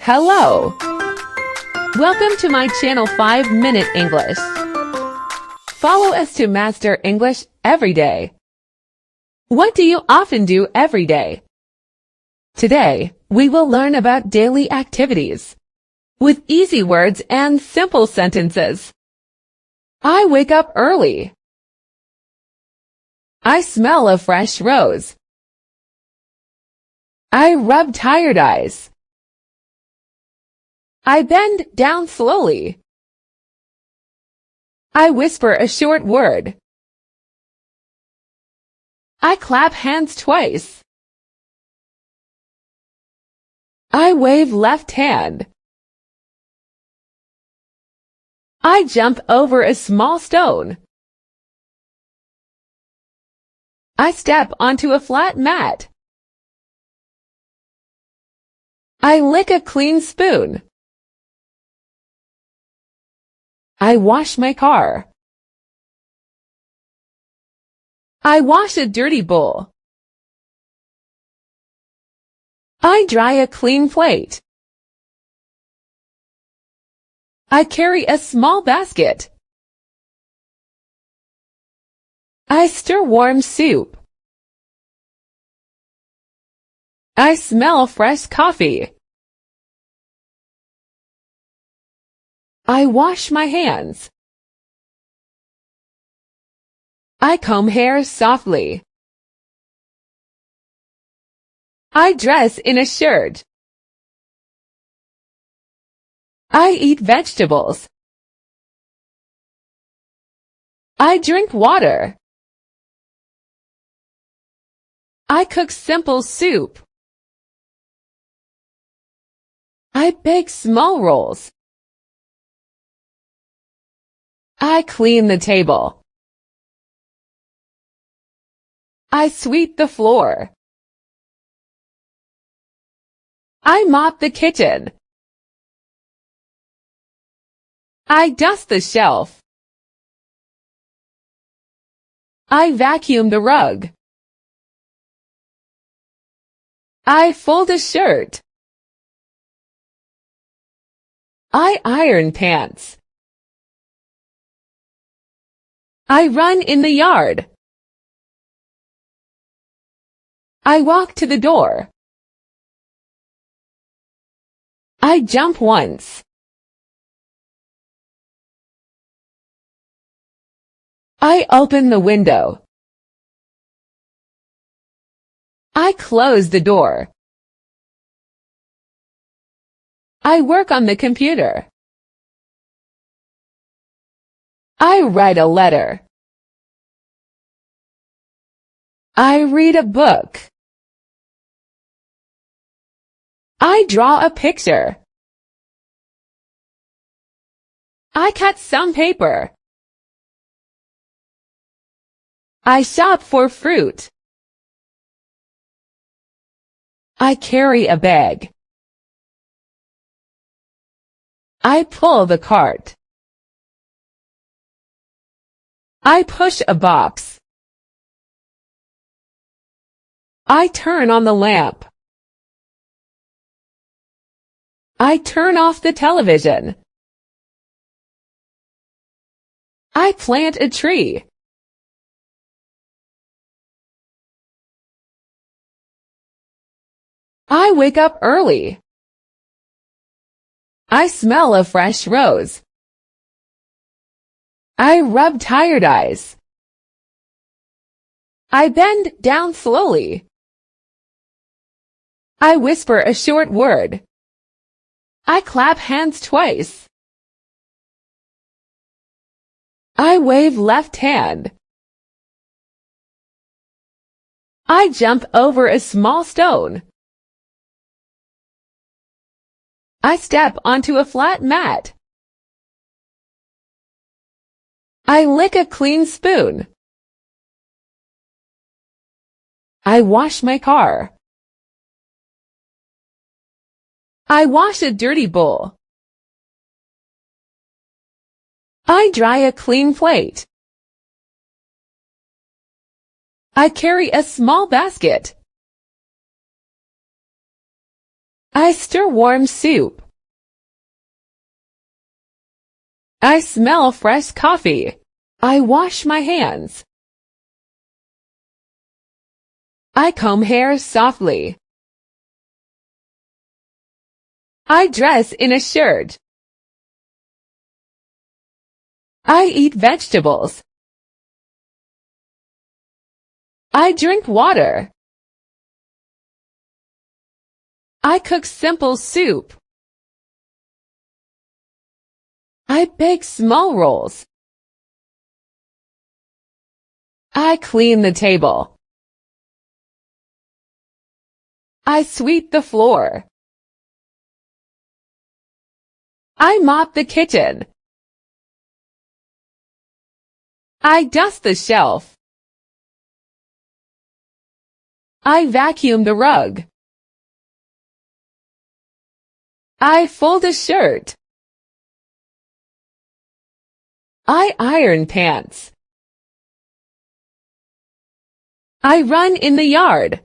Hello! Welcome to my channel 5-Minute English. Follow us to master English every day. What do you often do every day? Today, we will learn about daily activities with easy words and simple sentences. I wake up early. I smell a fresh rose. I rub tired eyes. I bend down slowly. I whisper a short word. I clap hands twice. I wave left hand. I jump over a small stone. I step onto a flat mat. I lick a clean spoon. I wash my car. I wash a dirty bowl. I dry a clean plate. I carry a small basket. I stir warm soup. I smell fresh coffee. I wash my hands. I comb hair softly. I dress in a shirt. I eat vegetables. I drink water. I cook simple soup. I bake small rolls. I clean the table. I sweep the floor. I mop the kitchen. I dust the shelf. I vacuum the rug. I fold a shirt. I iron pants. I run in the yard. I walk to the door. I jump once. I open the window. I close the door. I work on the computer. I write a letter. I read a book. I draw a picture. I cut some paper. I shop for fruit. I carry a bag. I pull the cart. I push a box. I turn on the lamp. I turn off the television. I plant a tree. I wake up early. I smell a fresh rose. I rub tired eyes. I bend down slowly. I whisper a short word. I clap hands twice. I wave left hand. I jump over a small stone. I step onto a flat mat. I lick a clean spoon. I wash my car. I wash a dirty bowl. I dry a clean plate. I carry a small basket. I stir warm soup. I smell fresh coffee. I wash my hands. I comb hair softly. I dress in a shirt. I eat vegetables. I drink water. I cook simple soup. I bake small rolls. I clean the table. I sweep the floor. I mop the kitchen. I dust the shelf. I vacuum the rug. I fold a shirt. I iron pants. I run in the yard.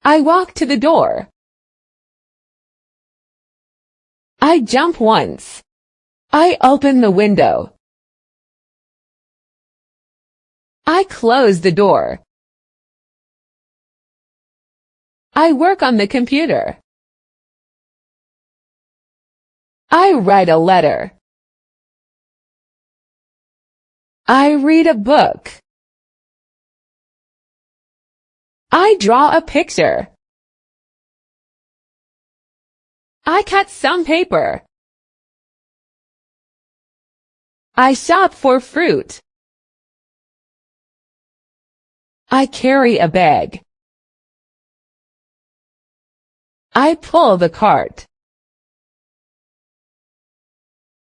I walk to the door. I jump once. I open the window. I close the door. I work on the computer. I write a letter. I read a book. I draw a picture. I cut some paper. I shop for fruit. I carry a bag. I pull the cart.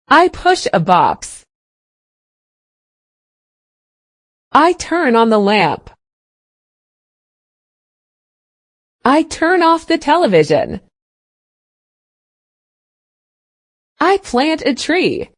I push a box. I turn on the lamp. I turn off the television. I plant a tree.